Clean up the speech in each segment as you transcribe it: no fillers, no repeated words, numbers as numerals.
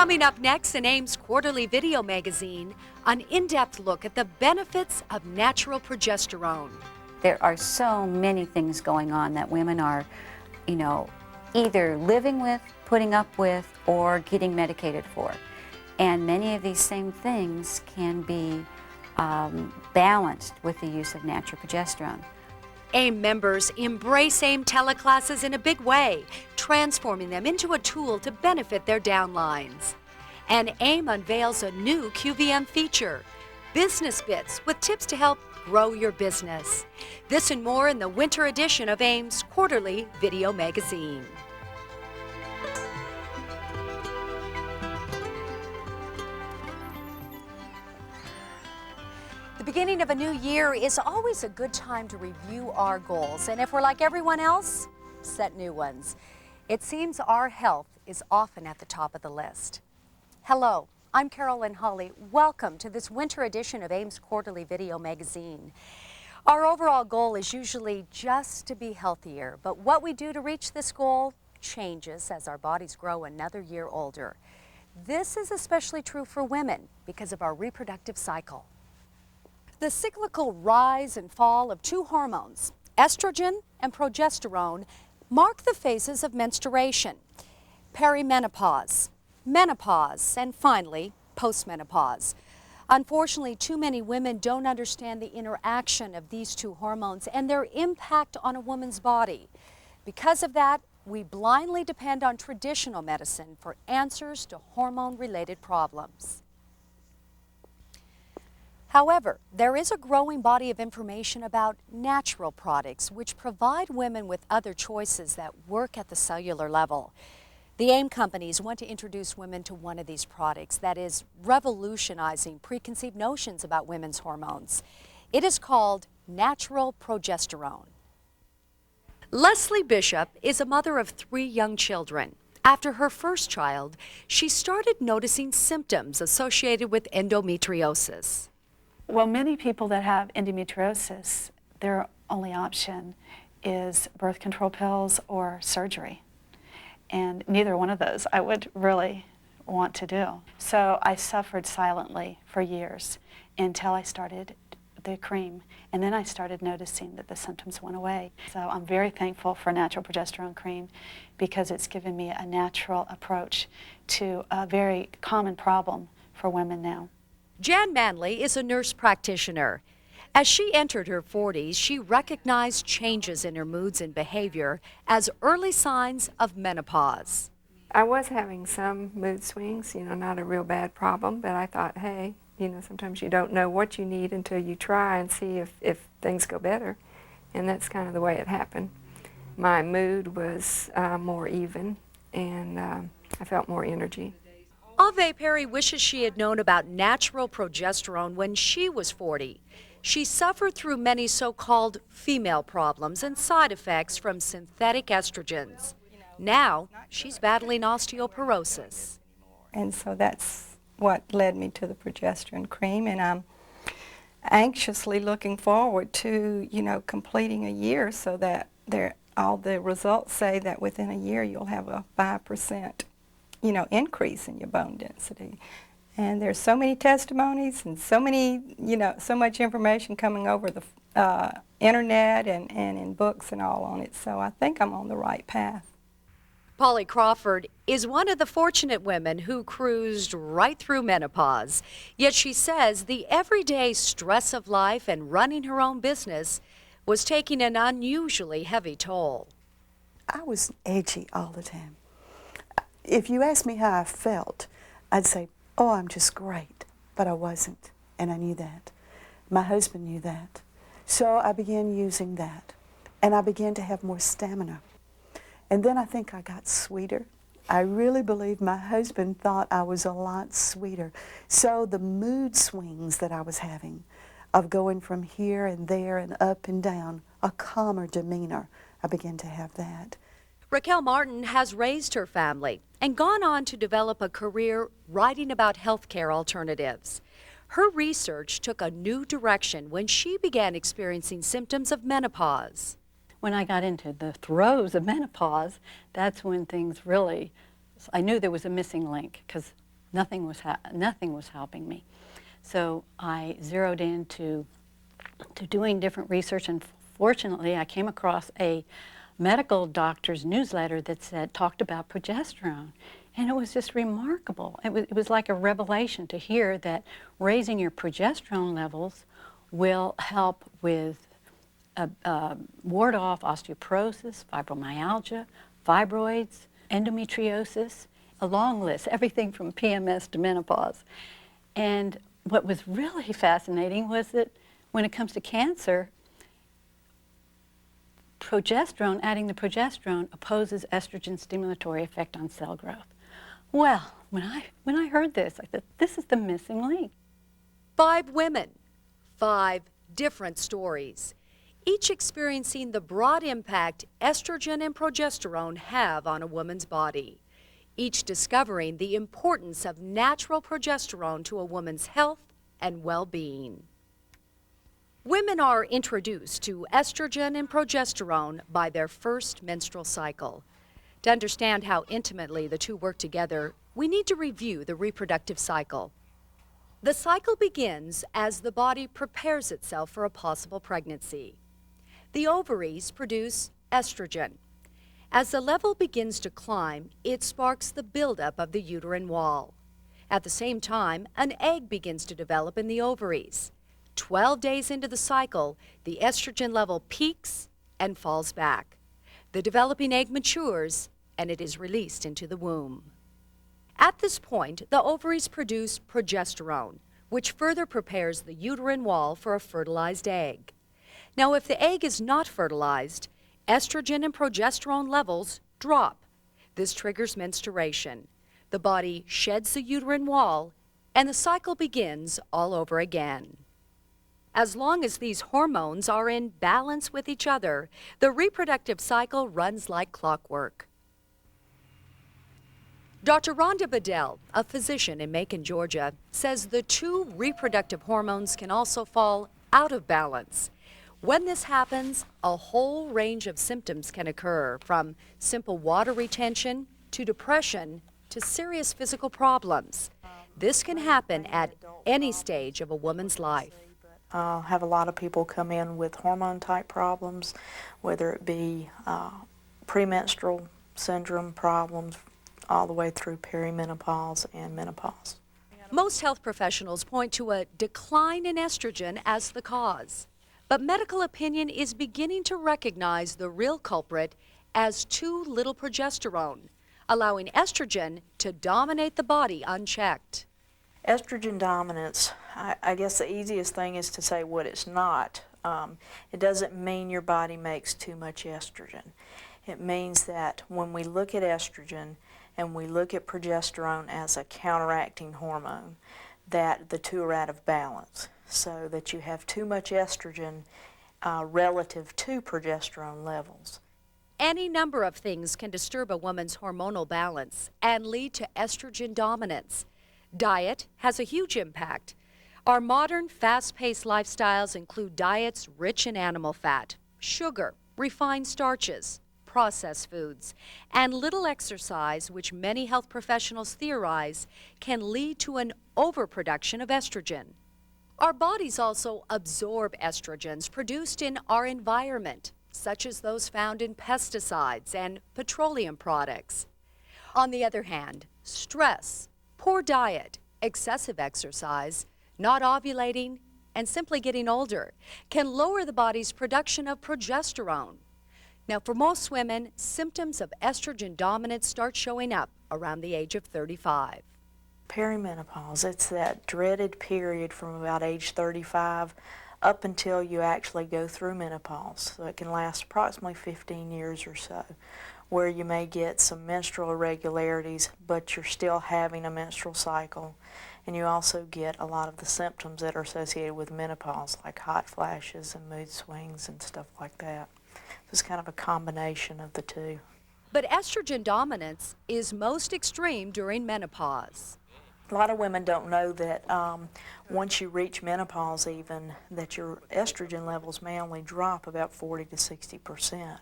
Coming up next in Ames Quarterly Video Magazine, an in-depth look at the benefits of natural progesterone. There are so many things going on that women are, either living with, putting up with, or getting medicated for. And many of these same things can be balanced with the use of natural progesterone. AIM members embrace AIM teleclasses in a big way, transforming them into a tool to benefit their downlines. And AIM unveils a new QVM feature, Business Bits, with tips to help grow your business. This and more in the winter edition of AIM's Quarterly Video Magazine. The beginning of a new year is always a good time to review our goals, and if we're like everyone else, set new ones. It seems our health is often at the top of the list. Hello, I'm Carolyn Holly. Welcome to this winter edition of Ames Quarterly Video Magazine. Our overall goal is usually just to be healthier, but what we do to reach this goal changes as our bodies grow another year older. This is especially true for women because of our reproductive cycle. The cyclical rise and fall of two hormones, estrogen and progesterone, mark the phases of menstruation, perimenopause, menopause, and finally, postmenopause. Unfortunately, too many women don't understand the interaction of these two hormones and their impact on a woman's body. Because of that, we blindly depend on traditional medicine for answers to hormone-related problems. However, there is a growing body of information about natural products which provide women with other choices that work at the cellular level. The AIM companies want to introduce women to one of these products that is revolutionizing preconceived notions about women's hormones. It is called natural progesterone. Leslie Bishop is a mother of 3 young children. After her first child, she started noticing symptoms associated with endometriosis. Well, many people that have endometriosis, their only option is birth control pills or surgery. And neither one of those I would really want to do. So I suffered silently for years until I started the cream. And then I started noticing that the symptoms went away. So I'm very thankful for natural progesterone cream because it's given me a natural approach to a very common problem for women now. Jan Manley is a nurse practitioner. As she entered her 40s, she recognized changes in her moods and behavior as early signs of menopause. I was having some mood swings, not a real bad problem, but I thought, hey, sometimes you don't know what you need until you try and see if things go better. And that's kind of the way it happened. My mood was more even, and I felt more energy. Ave Perry wishes she had known about natural progesterone when she was 40. She suffered through many so-called female problems and side effects from synthetic estrogens. Now, she's battling osteoporosis. And so that's what led me to the progesterone cream, and I'm anxiously looking forward to, completing a year so that all the results say that within a year you'll have a 5% increase in your bone density. And there's so many testimonies and so many, so much information coming over the internet and in books and all on it. So I think I'm on the right path. Polly Crawford is one of the fortunate women who cruised right through menopause. Yet she says the everyday stress of life and running her own business was taking an unusually heavy toll. I was edgy all the time. If you asked me how I felt, I'd say, oh, I'm just great, but I wasn't, and I knew that. My husband knew that. So I began using that, and I began to have more stamina. And then I think I got sweeter. I really believe my husband thought I was a lot sweeter. So the mood swings that I was having of going from here and there and up and down, a calmer demeanor, I began to have that. Raquel Martin has raised her family and gone on to develop a career writing about healthcare alternatives. Her research took a new direction when she began experiencing symptoms of menopause. When I got into the throes of menopause, that's when things really, I knew there was a missing link because Nothing was helping me. So I zeroed into doing different research, and fortunately I came across a medical doctor's newsletter that talked about progesterone. And it was just remarkable. It was like a revelation to hear that raising your progesterone levels will help with ward off osteoporosis, fibromyalgia, fibroids, endometriosis, a long list, everything from PMS to menopause. And what was really fascinating was that when it comes to cancer, progesterone, adding the progesterone, opposes estrogen stimulatory effect on cell growth. Well, when I heard this, I thought, this is the missing link. 5 women, 5 different stories, each experiencing the broad impact estrogen and progesterone have on a woman's body, each discovering the importance of natural progesterone to a woman's health and well-being. Women are introduced to estrogen and progesterone by their first menstrual cycle. To understand how intimately the two work together, we need to review the reproductive cycle. The cycle begins as the body prepares itself for a possible pregnancy. The ovaries produce estrogen. As the level begins to climb, it sparks the buildup of the uterine wall. At the same time, an egg begins to develop in the ovaries. 12 days into the cycle, the estrogen level peaks and falls back. The developing egg matures and it is released into the womb. At this point, the ovaries produce progesterone, which further prepares the uterine wall for a fertilized egg. Now, if the egg is not fertilized, estrogen and progesterone levels drop. This triggers menstruation. The body sheds the uterine wall, and the cycle begins all over again. As long as these hormones are in balance with each other, the reproductive cycle runs like clockwork. Dr. Rhonda Bedell, a physician in Macon, Georgia, says the 2 reproductive hormones can also fall out of balance. When this happens, a whole range of symptoms can occur, from simple water retention to depression to serious physical problems. This can happen at any stage of a woman's life. Have a lot of people come in with hormone-type problems, whether it be premenstrual syndrome problems, all the way through perimenopause and menopause. Most health professionals point to a decline in estrogen as the cause, but medical opinion is beginning to recognize the real culprit as too little progesterone, allowing estrogen to dominate the body unchecked. Estrogen dominance, I guess the easiest thing is to say what it's not. It doesn't mean your body makes too much estrogen. It means that when we look at estrogen and we look at progesterone as a counteracting hormone, that the two are out of balance, so that you have too much estrogen relative to progesterone levels. Any number of things can disturb a woman's hormonal balance and lead to estrogen dominance. Diet has a huge impact. Our modern, fast-paced lifestyles include diets rich in animal fat, sugar, refined starches, processed foods, and little exercise, which many health professionals theorize can lead to an overproduction of estrogen. Our bodies also absorb estrogens produced in our environment, such as those found in pesticides and petroleum products. On the other hand, stress, poor diet, excessive exercise, not ovulating, and simply getting older can lower the body's production of progesterone. Now, for most women, symptoms of estrogen dominance start showing up around the age of 35. Perimenopause, it's that dreaded period from about age 35 up until you actually go through menopause. So it can last approximately 15 years or so, where you may get some menstrual irregularities, but you're still having a menstrual cycle. And you also get a lot of the symptoms that are associated with menopause, like hot flashes and mood swings and stuff like that. So it's kind of a combination of the two. But estrogen dominance is most extreme during menopause. A lot of women don't know that once you reach menopause even, that your estrogen levels may only drop about 40 to 60%.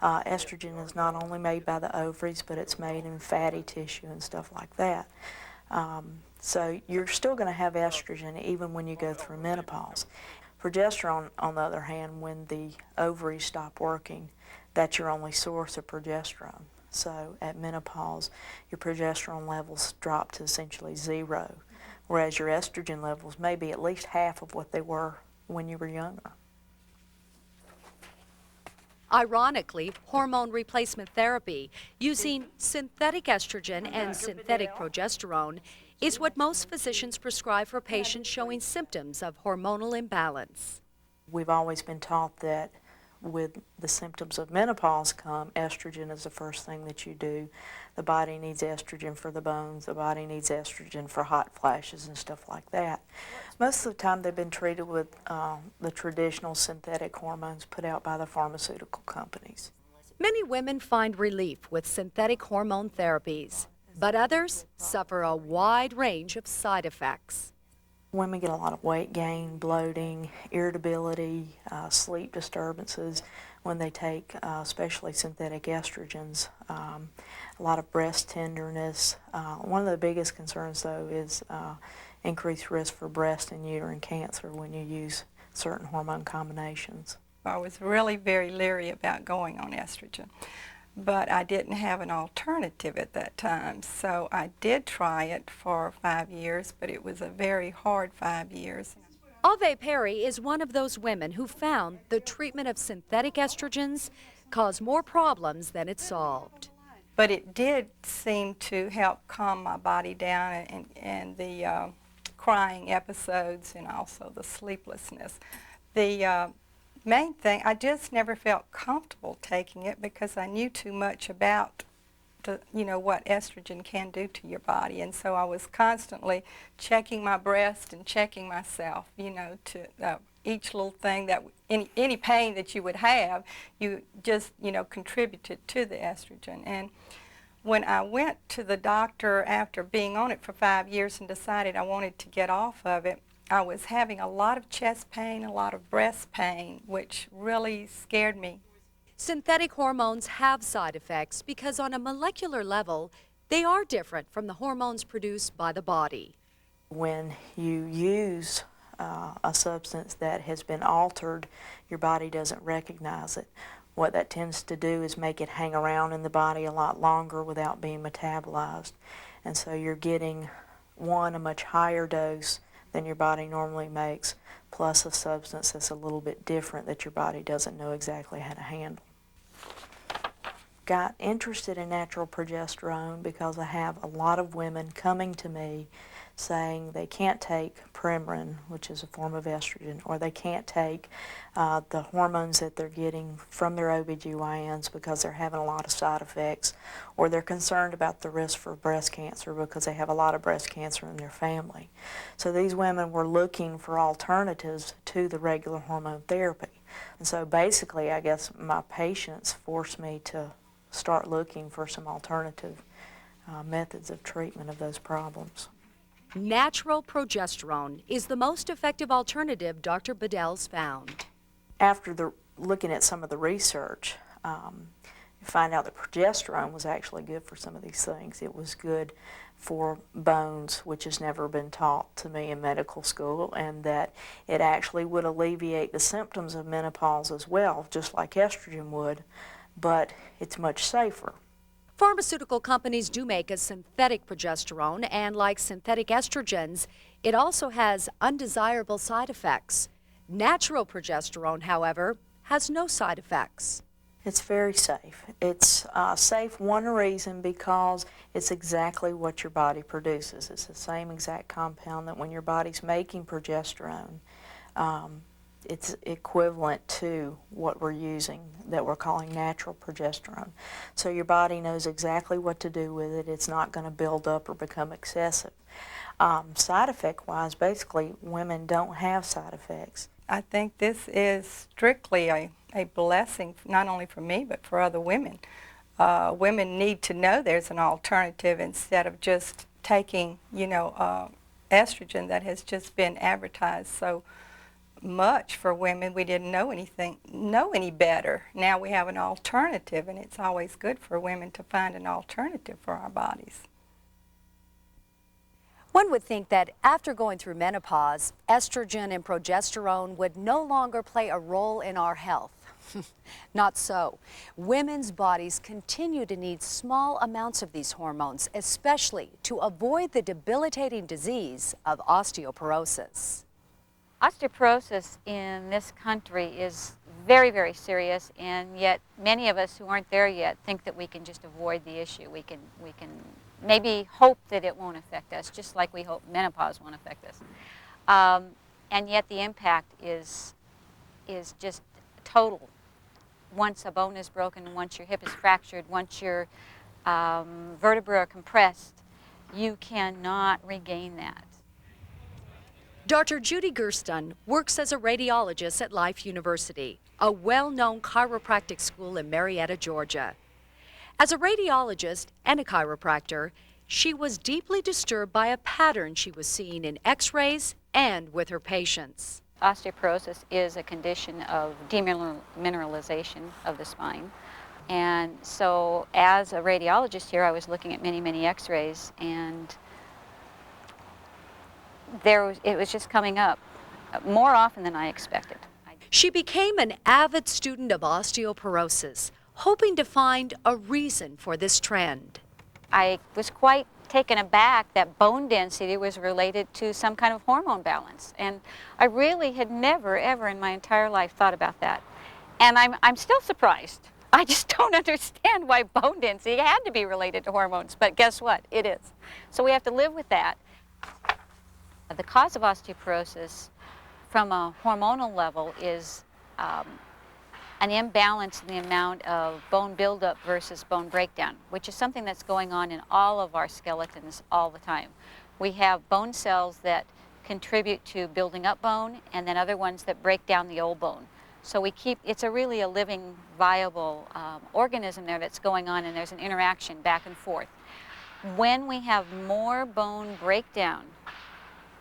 Estrogen is not only made by the ovaries, but it's made in fatty tissue and stuff like that. So you're still going to have estrogen even when you go through menopause. Progesterone, on the other hand, when the ovaries stop working, that's your only source of progesterone. So at menopause, your progesterone levels drop to essentially zero, whereas your estrogen levels may be at least half of what they were when you were younger. Ironically, hormone replacement therapy using synthetic estrogen and synthetic progesterone is what most physicians prescribe for patients showing symptoms of hormonal imbalance. We've always been taught that with the symptoms of menopause come, estrogen is the first thing that you do. The body needs estrogen for the bones, the body needs estrogen for hot flashes and stuff like that. Most of the time they've been treated with the traditional synthetic hormones put out by the pharmaceutical companies. Many women find relief with synthetic hormone therapies, but others suffer a wide range of side effects. Women get a lot of weight gain, bloating, irritability, sleep disturbances when they take especially synthetic estrogens, a lot of breast tenderness. One of the biggest concerns, though, is increased risk for breast and uterine cancer when you use certain hormone combinations. I was really very leery about going on estrogen, but I didn't have an alternative at that time. So I did try it for 5 years, but it was a very hard 5 years. Ave Perry is one of those women who found the treatment of synthetic estrogens caused more problems than it solved. But it did seem to help calm my body down and the crying episodes and also the sleeplessness. The main thing, I just never felt comfortable taking it because I knew too much about what estrogen can do to your body, and so I was constantly checking my breast and checking myself, to each little thing that any pain that you would have, you just contributed to the estrogen. And when I went to the doctor after being on it for 5 years and decided I wanted to get off of it, I was having a lot of chest pain, a lot of breast pain, which really scared me. Synthetic hormones have side effects because on a molecular level, they are different from the hormones produced by the body. When you use a substance that has been altered, your body doesn't recognize it. What that tends to do is make it hang around in the body a lot longer without being metabolized. And so you're getting, one, a much higher dose than your body normally makes, plus a substance that's a little bit different that your body doesn't know exactly how to handle. Got interested in natural progesterone because I have a lot of women coming to me saying they can't take Premarin, which is a form of estrogen, or they can't take the hormones that they're getting from their OBGYNs because they're having a lot of side effects, or they're concerned about the risk for breast cancer because they have a lot of breast cancer in their family. So these women were looking for alternatives to the regular hormone therapy. And so basically, I guess my patients forced me to start looking for some alternative methods of treatment of those problems. Natural progesterone is the most effective alternative Dr. Bedell's found. After looking at some of the research, you find out that progesterone was actually good for some of these things. It was good for bones, which has never been taught to me in medical school, and that it actually would alleviate the symptoms of menopause as well, just like estrogen would, but it's much safer. Pharmaceutical companies do make a synthetic progesterone, and like synthetic estrogens, it also has undesirable side effects. Natural progesterone, however, has no side effects. It's very safe. It's safe, one reason, because it's exactly what your body produces. It's the same exact compound that when your body's making progesterone, it's equivalent to what we're using that we're calling natural progesterone. So your body knows exactly what to do with it. It's not going to build up or become excessive. Side effect-wise, basically, women don't have side effects. I think this is strictly a blessing, not only for me, but for other women. Women need to know there's an alternative instead of just taking, estrogen that has just been advertised so much for women. We didn't know any better. Now we have an alternative, and it's always good for women to find an alternative for our bodies. One would think that after going through menopause, estrogen and progesterone would no longer play a role in our health. Not so. Women's bodies continue to need small amounts of these hormones, especially to avoid the debilitating disease of osteoporosis. Osteoporosis in this country is very, very serious, and yet many of us who aren't there yet think that we can just avoid the issue. We can maybe hope that it won't affect us, just like we hope menopause won't affect us. And yet the impact is just total. Once a bone is broken, once your hip is fractured, once your vertebrae are compressed, you cannot regain that. Dr. Judy Gerstun works as a radiologist at Life University, a well-known chiropractic school in Marietta, Georgia. As a radiologist and a chiropractor, she was deeply disturbed by a pattern she was seeing in x-rays and with her patients. Osteoporosis is a condition of demineralization of the spine. And so as a radiologist here, I was looking at many, many x-rays, and it was just coming up more often than I expected. She became an avid student of osteoporosis, hoping to find a reason for this trend. I was quite taken aback that bone density was related to some kind of hormone balance. And I really had never, ever in my entire life thought about that. And I'm still surprised. I just don't understand why bone density had to be related to hormones, but guess what? It is. So we have to live with that. The cause of osteoporosis from a hormonal level is an imbalance in the amount of bone buildup versus bone breakdown, which is something that's going on in all of our skeletons all the time. We have bone cells that contribute to building up bone, and then other ones that break down the old bone. So it's really a living, viable organism there that's going on, and there's an interaction back and forth. When we have more bone breakdown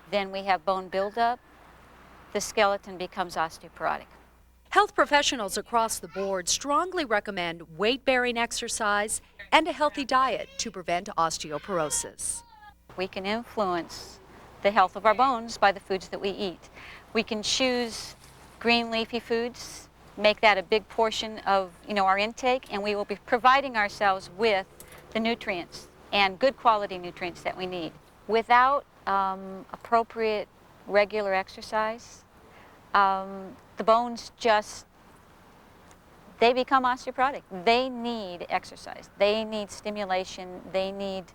than we have bone buildup, the skeleton becomes osteoporotic. Health professionals across the board strongly recommend weight-bearing exercise and a healthy diet to prevent osteoporosis. We can influence the health of our bones by the foods that we eat. We can choose green leafy foods, make that a big portion of our intake, and we will be providing ourselves with the nutrients and good quality nutrients that we need. Without appropriate regular exercise, the bones they become osteoporotic. They need exercise. They need stimulation. They need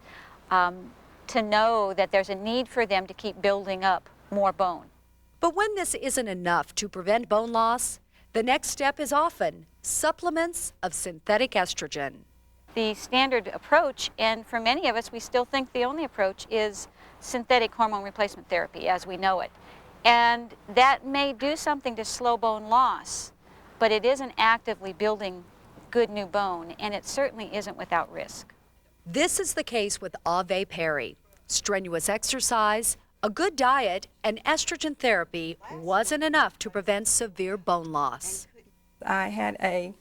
to know that there's a need for them to keep building up more bone. But when this isn't enough to prevent bone loss, the next step is often supplements of synthetic estrogen. The standard approach, and for many of us, we still think the only approach, is synthetic hormone replacement therapy as we know it. And that may do something to slow bone loss, but it isn't actively building good new bone, and it certainly isn't without risk. This is the case with Ave Perry. Strenuous exercise, a good diet, and estrogen therapy wasn't enough to prevent severe bone loss. I had a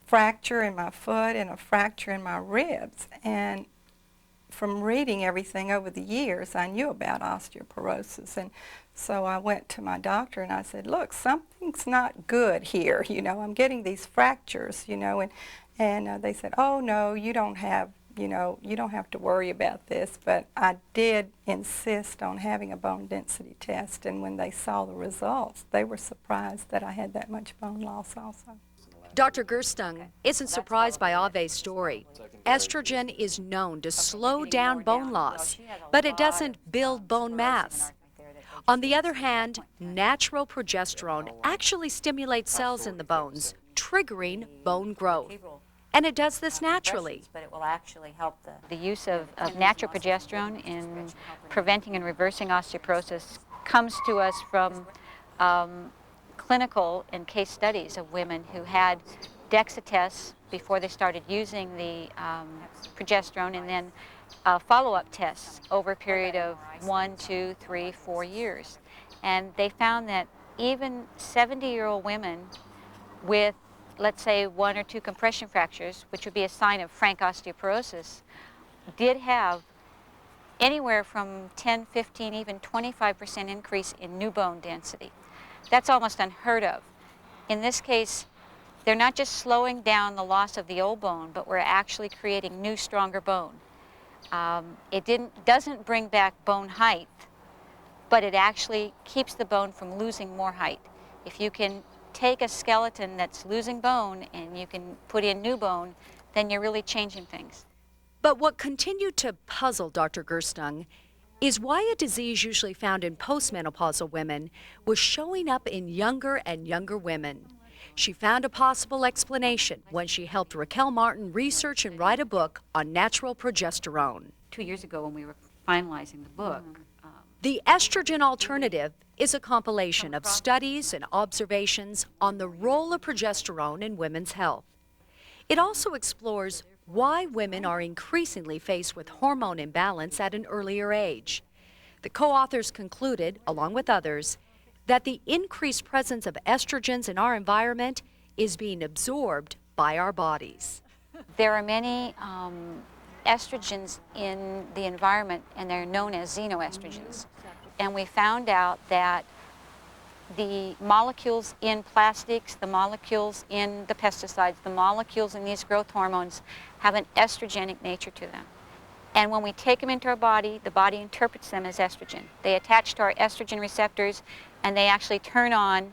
fracture in my foot and a fracture in my ribs, and from reading everything over the years, I knew about osteoporosis, and so I went to my doctor and I said, look, something's not good here, I'm getting these fractures, and they said, oh no, you don't have to worry about this, but I did insist on having a bone density test, and when they saw the results, they were surprised that I had that much bone loss also. Dr. Gerstun isn't surprised by Ave's story. Estrogen is known to slow down bone loss, but it doesn't build bone mass. On the other hand, natural progesterone actually stimulates cells in the bones, triggering bone growth. And it does this naturally. But it will actually help the use of natural progesterone in preventing and reversing osteoporosis comes to us from clinical and case studies of women who had DEXA tests before they started using the progesterone, and then follow-up tests over a period of 1, 2, 3, 4 years. And they found that even 70-year-old women with, let's say, 1 or 2 compression fractures, which would be a sign of frank osteoporosis, did have anywhere from 10, 15, even 25% increase in new bone density. That's almost unheard of. In this case, they're not just slowing down the loss of the old bone, but we're actually creating new, stronger bone. It doesn't bring back bone height, but it actually keeps the bone from losing more height. If you can take a skeleton that's losing bone and you can put in new bone, then you're really changing things. But what continued to puzzle Dr. Gerstung is why a disease usually found in postmenopausal women was showing up in younger and younger women. She found a possible explanation when she helped Raquel Martin research and write a book on natural progesterone. 2 years ago when we were finalizing the book, The Estrogen Alternative is a compilation of studies and observations on the role of progesterone in women's health. It also explores why women are increasingly faced with hormone imbalance at an earlier age. The co-authors concluded, along with others, that the increased presence of estrogens in our environment is being absorbed by our bodies. there are many estrogens in the environment, and they're known as xenoestrogens. And we found out that the molecules in plastics, the molecules in the pesticides, the molecules in these growth hormones have an estrogenic nature to them. And when we take them into our body, the body interprets them as estrogen. They attach to our estrogen receptors, and they actually turn on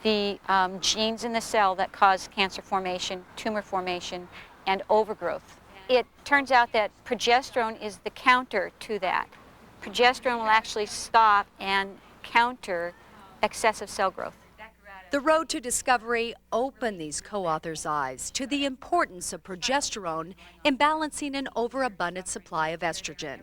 the genes in the cell that cause cancer formation, tumor formation, and overgrowth. It turns out that progesterone is the counter to that. Progesterone will actually stop and counter excessive cell growth. The road to discovery opened these co-authors' eyes to the importance of progesterone in balancing an overabundant supply of estrogen.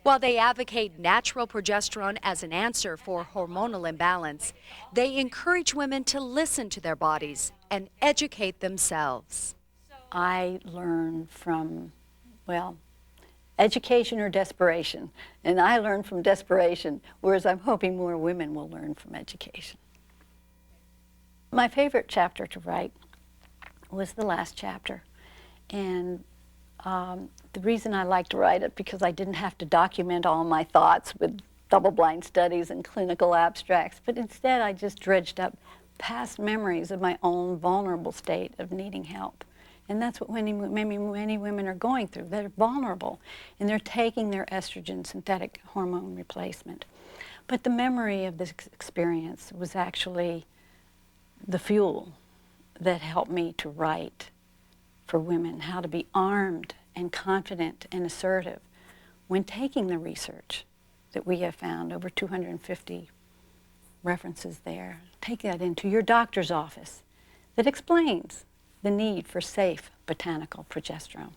While they advocate natural progesterone as an answer for hormonal imbalance, they encourage women to listen to their bodies and educate themselves. I learn from, well, education or desperation. And I learn from desperation, whereas I'm hoping more women will learn from education. My favorite chapter to write was the last chapter. And the reason I like to write it, because I didn't have to document all my thoughts with double-blind studies and clinical abstracts, but instead I just dredged up past memories of my own vulnerable state of needing help. And that's what many women are going through. They're vulnerable, and they're taking their estrogen synthetic hormone replacement. But the memory of this experience was actually the fuel that helped me to write for women how to be armed and confident and assertive when taking the research that we have found, over 250 references there. Take that into your doctor's office that explains the need for safe botanical progesterone.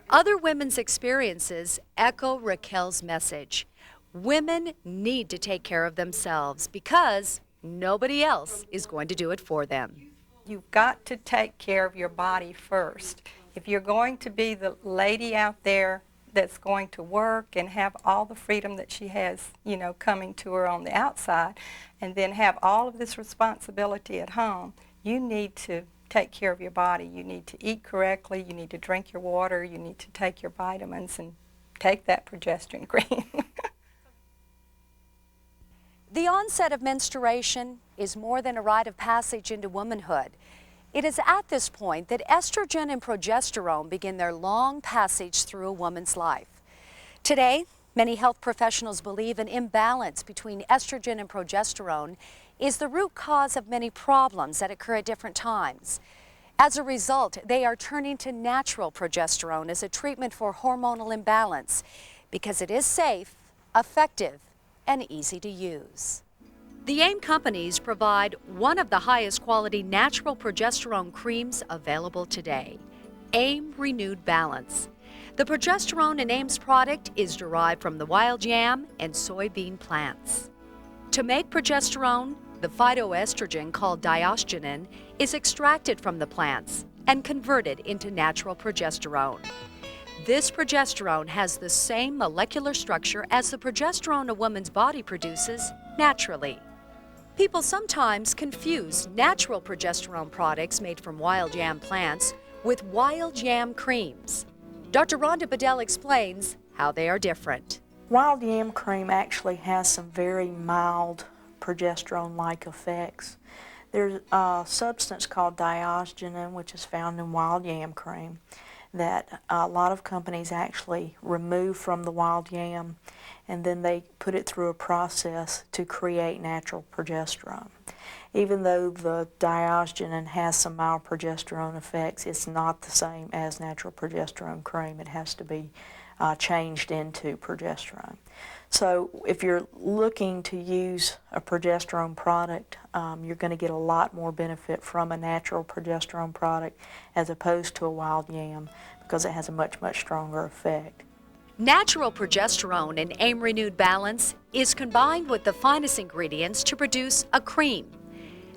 Other women's experiences echo Raquel's message. Women need to take care of themselves because nobody else is going to do it for them. You've got to take care of your body first. If you're going to be the lady out there that's going to work and have all the freedom that she has, you know, coming to her on the outside, and then have all of this responsibility at home, you need to take care of your body. You need to eat correctly, you need to drink your water, you need to take your vitamins and take that progesterone cream. The onset of menstruation is more than a rite of passage into womanhood. It is at this point that estrogen and progesterone begin their long passage through a woman's life. Today, many health professionals believe an imbalance between estrogen and progesterone is the root cause of many problems that occur at different times. As a result, they are turning to natural progesterone as a treatment for hormonal imbalance because it is safe, effective, and easy to use. The AIM companies provide one of the highest quality natural progesterone creams available today, AIM Renewed Balance. The progesterone in AIM's product is derived from the wild yam and soybean plants. To make progesterone, the phytoestrogen called diosgenin is extracted from the plants and converted into natural progesterone. This progesterone has the same molecular structure as the progesterone a woman's body produces naturally. People sometimes confuse natural progesterone products made from wild yam plants with wild yam creams. Dr. Rhonda Bedell explains how they are different. Wild yam cream actually has some very mild progesterone-like effects. There's a substance called diosgenin, which is found in wild yam cream, that a lot of companies actually remove from the wild yam, and then they put it through a process to create natural progesterone. Even though the diosgenin has some mild progesterone effects, it's not the same as natural progesterone cream. It has to be changed into progesterone. So if you're looking to use a progesterone product, you're going to get a lot more benefit from a natural progesterone product as opposed to a wild yam, because it has a much, much stronger effect. Natural progesterone in AIM Renewed Balance is combined with the finest ingredients to produce a cream.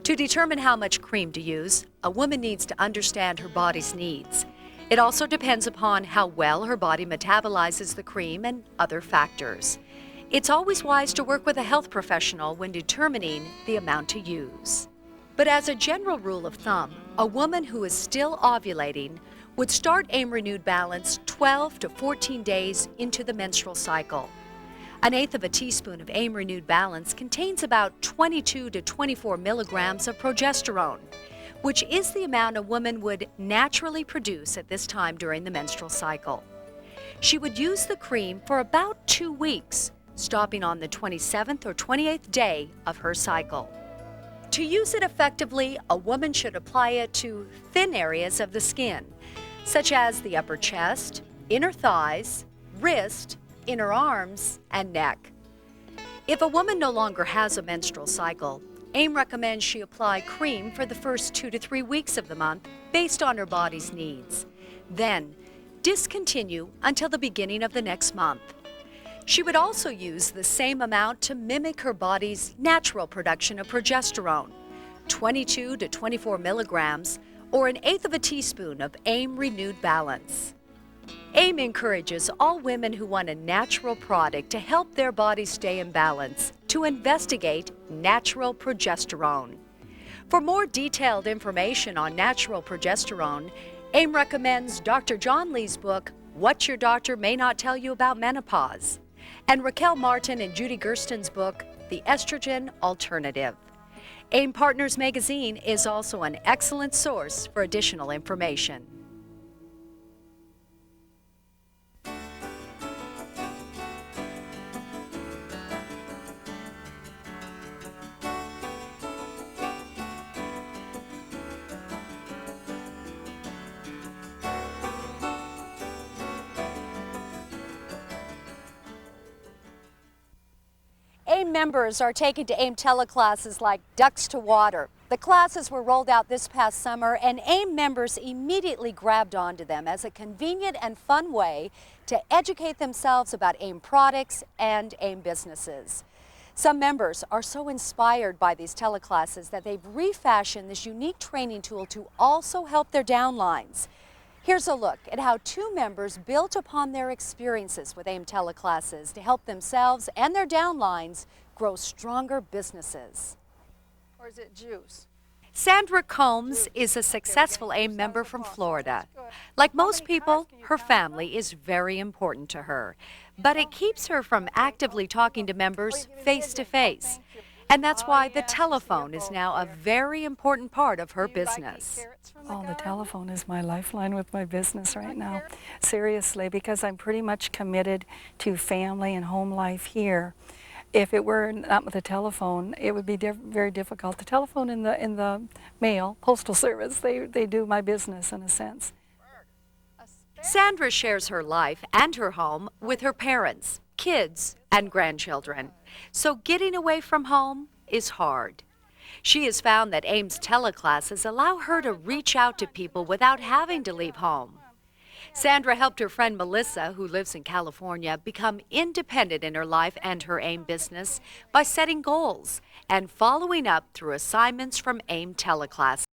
To determine how much cream to use, a woman needs to understand her body's needs. It also depends upon how well her body metabolizes the cream and other factors. It's always wise to work with a health professional when determining the amount to use. But as a general rule of thumb, a woman who is still ovulating would start AIM Renewed Balance 12 to 14 days into the menstrual cycle. 1/8 teaspoon of AIM Renewed Balance contains about 22 to 24 milligrams of progesterone, which is the amount a woman would naturally produce at this time during the menstrual cycle. She would use the cream for about 2 weeks, stopping on the 27th or 28th day of her cycle. To use it effectively, a woman should apply it to thin areas of the skin, such as the upper chest, inner thighs, wrist, inner arms, and neck. If a woman no longer has a menstrual cycle, AIM recommends she apply cream for the first 2 to 3 weeks of the month based on her body's needs. Then, discontinue until the beginning of the next month. She would also use the same amount to mimic her body's natural production of progesterone, 22 to 24 milligrams, or 1/8 teaspoon of AIM Renewed Balance. AIM encourages all women who want a natural product to help their bodies stay in balance to investigate natural progesterone. For more detailed information on natural progesterone, AIM recommends Dr. John Lee's book, What Your Doctor May Not Tell You About Menopause, and Raquel Martin and Judy Gersten's book, The Estrogen Alternative. AIM Partners Magazine is also an excellent source for additional information. AIM members are taken to AIM teleclasses like ducks to water. The classes were rolled out this past summer, and AIM members immediately grabbed onto them as a convenient and fun way to educate themselves about AIM products and AIM businesses. Some members are so inspired by these teleclasses that they've refashioned this unique training tool to also help their downlines. Here's a look at how 2 members built upon their experiences with AIM teleclasses to help themselves and their downlines grow stronger businesses. Or is it juice? Sandra Combs is a successful AIM member from Florida. Like most people, her family is very important to her, but it keeps her from actively talking to members face to face. And that's why the telephone is now a very important part of her business. Oh, the telephone is my lifeline with my business right now. Seriously, because I'm pretty much committed to family and home life here. If it were not with the telephone, it would be very difficult. The telephone in the mail, postal service, they do my business in a sense. Sandra shares her life and her home with her parents, kids, and grandchildren. So getting away from home is hard. She has found that AIM's teleclasses allow her to reach out to people without having to leave home. Sandra helped her friend Melissa, who lives in California, become independent in her life and her AIM business by setting goals and following up through assignments from AIM teleclasses.